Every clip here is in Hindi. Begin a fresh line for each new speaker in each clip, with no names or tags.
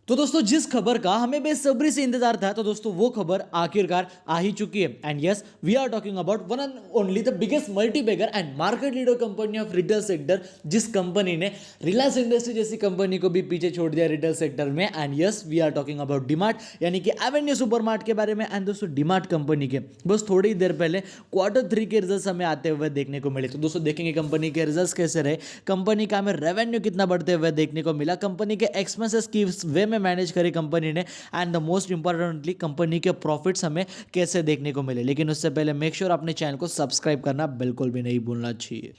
तो दोस्तों जिस खबर का हमें बेसब्री से इंतजार था, तो दोस्तों वो खबर आखिरकार आ ही चुकी है। And yes, we are talking about one and only the biggest multibagger and market leader company of retail sector, जिस कंपनी ने रिलायंस इंडस्ट्री जैसी कंपनी को भी पीछे छोड़ दिया रिटेल सेक्टर में। And yes, we are talking about DMart, यानी कि एवेन्यू सुपरमार्ट के बारे में। एंड दोस्तों डीमार्ट कंपनी के बस थोड़ी ही देर पहले Q3 के रिजल्ट हमें आते हुए देखने को मिले। तो दोस्तों देखेंगे कंपनी के रिजल्ट कैसे रहे, कंपनी का हमें रेवेन्यू कितना बढ़ते हुए देखने को मिला, कंपनी के एक्सपेंसेस किस वे में मैनेज करी कंपनी ने, and the most importantly company के प्रॉफिट्स हमें कैसे देखने को मिले। लेकिन उससे पहले मेक श्योर अपने चैनल को सब्सक्राइब करना बिल्कुल भी नहीं भूलना चाहिए।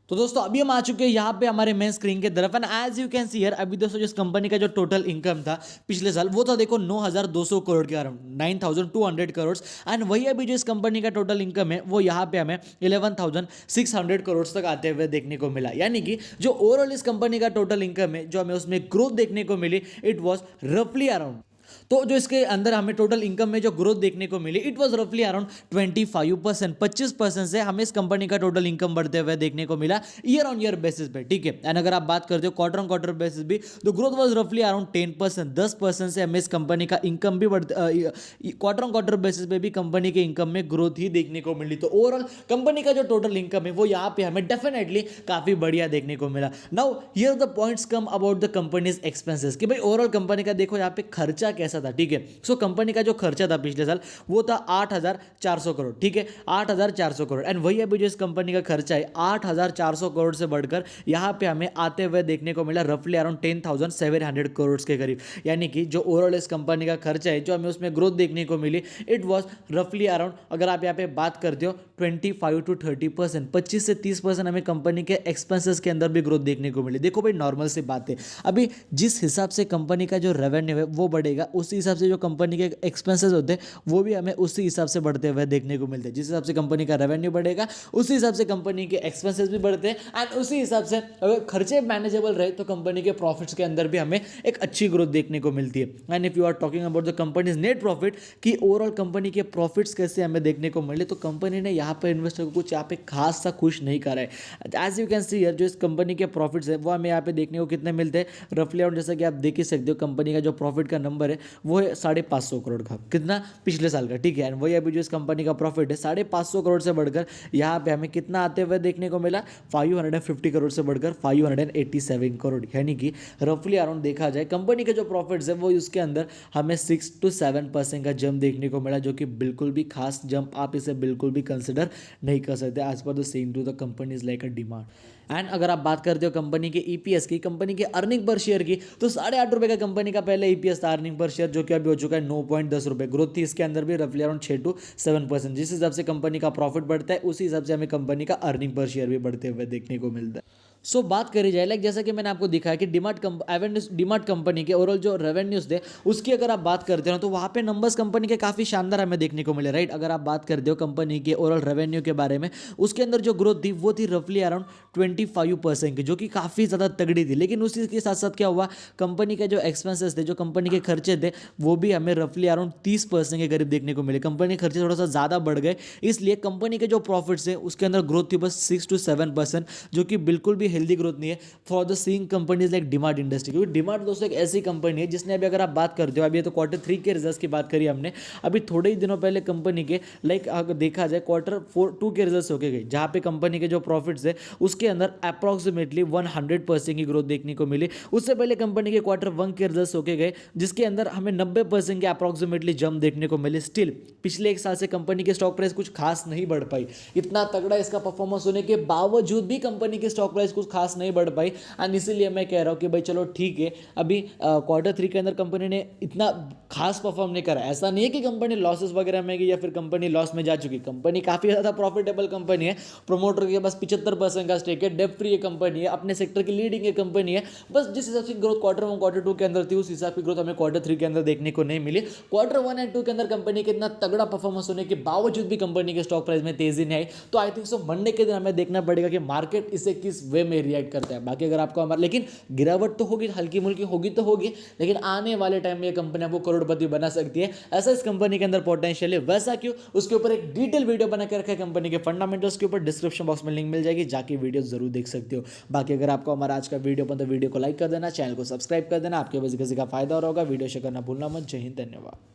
तो दोस्तों अभी हम आ चुके हैं यहाँ पे हमारे मेन स्क्रीन के तरफ। And as you can see here, अभी दोस्तों जिस कंपनी का जो टोटल इनकम था पिछले साल, वो था देखो 9,200 करोड़ के अराउंड, 9,200 करोड़। एंड वही अभी जो इस कंपनी का टोटल इनकम है वो यहाँ पे हमें 11,600 करोड़ तक आते हुए देखने को मिला। यानी कि जो ओवरऑल इस कंपनी का टोटल इनकम है, जो हमें उसमें ग्रोथ देखने को मिली, इट वॉज रफली अराउंड, तो जो इसके अंदर हमें टोटल इनकम में जो ग्रोथ देखने को मिली, इट वाज रफली अराउंड 25%, 25% से हमें इस कंपनी का टोटल इनकम बढ़ते हुए देखने को मिला ईयर ऑन ईयर बेसिस पे। ठीक है, एंड अगर आप बात करते हो क्वार्टर ऑन क्वार्टर बेसिस भी, तो ग्रोथ वाज रफली अराउंड 10%, 10% से हमें इस कंपनी का इनकम भी क्वार्टर ऑन क्वार्टर बेसिस पे भी कंपनी के इनकम में ग्रोथ ही देखने को मिली। तो ओवरऑल कंपनी का जो टोटल इनकम है वो यहाँ पे हमें डेफिनेटली काफी बढ़िया देखने को मिला। Now here the points come about the companies expenses, कि भाई ओवरऑल कंपनी का देखो यहाँ पे खर्चा कैसा था। ठीक है, सो कंपनी का जो खर्चा था पिछले साल वो था 8,400 करोड़। ठीक है, 8,400 करोड़। एंड वही अभी जो इस कंपनी का खर्चा है 8,400 करोड़ से बढ़कर यहाँ पे हमें आते हुए देखने को मिला रफली अराउंड 10,700 करोड़ के करीब। यानी कि जो ओवरऑल इस कंपनी का खर्चा है, जो हमें उसमें ग्रोथ देखने को मिली, इट वॉज रफली अराउंड, अगर आप यहाँ पे बात करते हो 25 to 30%, 25 से 30% हमें कंपनी के एक्सपेंसेस के अंदर भी ग्रोथ देखने को मिली। देखो भाई नॉर्मल सी बात है, अभी जिस हिसाब से कंपनी का जो रेवेन्यू है वो बढ़ेगा, उसी हिसाब से जो कंपनी के एक्सपेंसेस होते हैं वो भी हमें उसी हिसाब से बढ़ते हुए देखने को मिलते हैं। जिस हिसाब से कंपनी का रेवेन्यू बढ़ेगा, उसी हिसाब से कंपनी के एक्सपेंसेस भी बढ़ते हैं। एंड उसी हिसाब से अगर खर्चे मैनेजेबल रहे तो कंपनी के प्रॉफिट्स के अंदर भी हमें एक अच्छी ग्रोथ देखने को मिलती है। And if you are talking about the company's net profit, कि ओवरऑल कंपनी के प्रॉफिट्स कैसे हमें देखने को मिले, तो कंपनी ने यहाँ पर इन्वेस्टर को कुछ यहाँ पे खास सा खुश नहीं करा है। As you can see here, जो इस कंपनी के प्रॉफिट्स है वो हमें यहाँ पे देखने को कितने मिलते हैं, रफली अराउंड, जैसा कि आप देख ही सकते हो कंपनी का जो प्रॉफिट का नंबर है वो है 550 करोड़ का, कितना पिछले साल का। ठीक है, एंड वही अभी जो इस कंपनी का प्रॉफिट है 550 करोड़ से बढ़कर यहाँ पे हमें कितना आते हुए देखने को मिला, 550 करोड़ से बढ़कर 587 करोड़। यानी कि रफली अराउंड देखा जाए कंपनी के जो प्रॉफिट्स है वो उसके अंदर हमें 6 to 7% का जंप देखने को मिला, जो कि बिल्कुल भी खास जंप आप इसे बिल्कुल भी कंसिडर नहीं कर सकते as per the same to the company's like a demand. And अगर आप बात करते हो कंपनी के ईपीएस की, कंपनी के अर्निंग पर शेयर की, तो 8.5 रुपये का कंपनी का पहले ईपीएस था अर्निंग पर शेयर, जो कि अभी हो चुका है 9.10 रुपये। ग्रोथ थी इसके अंदर भी रफली अराउंड 6 to 7%। जिस हिसाब से कंपनी का प्रॉफिट बढ़ता है उसी हिसाब से हमें कंपनी का अर्निंग पर शेयर भी बढ़ते हुए देखने को मिलता है। सो बात करी जाए, लाइक जैसा कि मैंने आपको दिखाया कि डीमार्ट कंपनी के ओवरऑल जो रेवेन्यूज थे उसकी अगर आप बात करते हो तो वहाँ पे नंबर्स कंपनी के काफ़ी शानदार हमें देखने को मिले, राइट। अगर आप बात करते हो कंपनी के ओवरऑल रेवेन्यू के बारे में, उसके अंदर जो ग्रोथ थी वो थी रफली अराउंड 25% की, जो कि काफ़ी ज़्यादा तगड़ी थी। लेकिन उसी के साथ साथ क्या हुआ, कंपनी के जो एक्सपेंसेस थे, जो कंपनी के खर्चे थे, वो भी हमें रफली अराउंड 30% के करीब देखने को मिले। कंपनी के खर्चे थोड़ा सा ज़्यादा बढ़ गए, इसलिए कंपनी के जो प्रॉफिट्स है उसके अंदर ग्रोथ थी बस 6 to 7%, जो कि बिल्कुल भी हेल्दी ग्रोथ नहीं है for the seeing companies like DMart industry. क्योंकि डीमार्ट दोस्तों एक ऐसी कंपनी है जिसने अभी, अगर आप बात करते हो, अभी तो Q3 के रिजल्ट्स की बात करी हमने, अभी थोड़े ही दिनों पहले कंपनी के, लाइक अगर देखा जाए Q2 के रिजल्ट्स होके गए, जहाँ पे कंपनी के जो प्रॉफिट्स है उसके अंदर अप्रॉक्सीमेटली 100% की ग्रोथ देखने को मिली। उससे पहले कंपनी के Q1 के रिजल्ट्स होके गए, जिसके अंदर हमें 90% के अप्रॉक्सीमेटली जंप देखने को मिले। स्टिल पिछले एक साल से कंपनी की स्टॉक प्राइस कुछ खास नहीं बढ़ पाई। इतना तगड़ा इसका परफॉर्मेंस होने के बावजूद भी कंपनी की स्टॉक प्राइस कुछ खास नहीं बढ़ पाई। एंड इसीलिए मैं कह रहा हूँ कि भाई चलो ठीक है, अभी Q3 के अंदर कंपनी ने इतना खास परफॉर्म नहीं करा। ऐसा नहीं है कि कंपनी लॉसेस वगैरह में गई या फिर कंपनी लॉस में जा चुकी। कंपनी काफ़ी ज़्यादा प्रॉफिटेबल कंपनी है, प्रोमोटर के पास 75% का स्टेक है, डेब्ट फ्री कंपनी है, अपने सेक्टर की लीडिंग कंपनी है। बस जिस हिसाब से ग्रोथ Q1 Q2 के अंदर थी, उस हिसाब की ग्रोथ हमें Q3 के अंदर देखने को नहीं मिली। Q1 और 2 के अंदर कंपनी के इतना तगड़ा परफॉर्मेंस होने के बावजूद भी कंपनी के स्टॉक प्राइस में तेजी नहीं आई। तो आई थिंक सो मंडे के दिन हमें देखना पड़ेगा कि मार्केट इसे किस वे में रिएक्ट करता है। बाकी अगर आपको हमारा, लेकिन गिरावट तो होगी, हल्की मुल्की होगी तो होगी, लेकिन आने वाले टाइम में ये कंपनी आपको करोड़पति बना सकती है। ऐसा इस कंपनी के अंदर पोटेंशियल है। वैसा क्यों, उसके ऊपर एक डिटेल वीडियो बना के रखा है कंपनी के फंडामेंटल्स के ऊपर, डिस्क्रिप्शन बॉक्स में लिंक मिल जाएगी, जाके वीडियो जरूर देख सकते हो। बाकी अगर आपको हमारा आज का वीडियो पसंद है, वीडियो को लाइक कर देना, चैनल को सब्सक्राइब कर देना, आपके वजह किसी का फायदा हो रहा होगा। वीडियो शेयर करना भूलना मत। जय हिंद, धन्यवाद।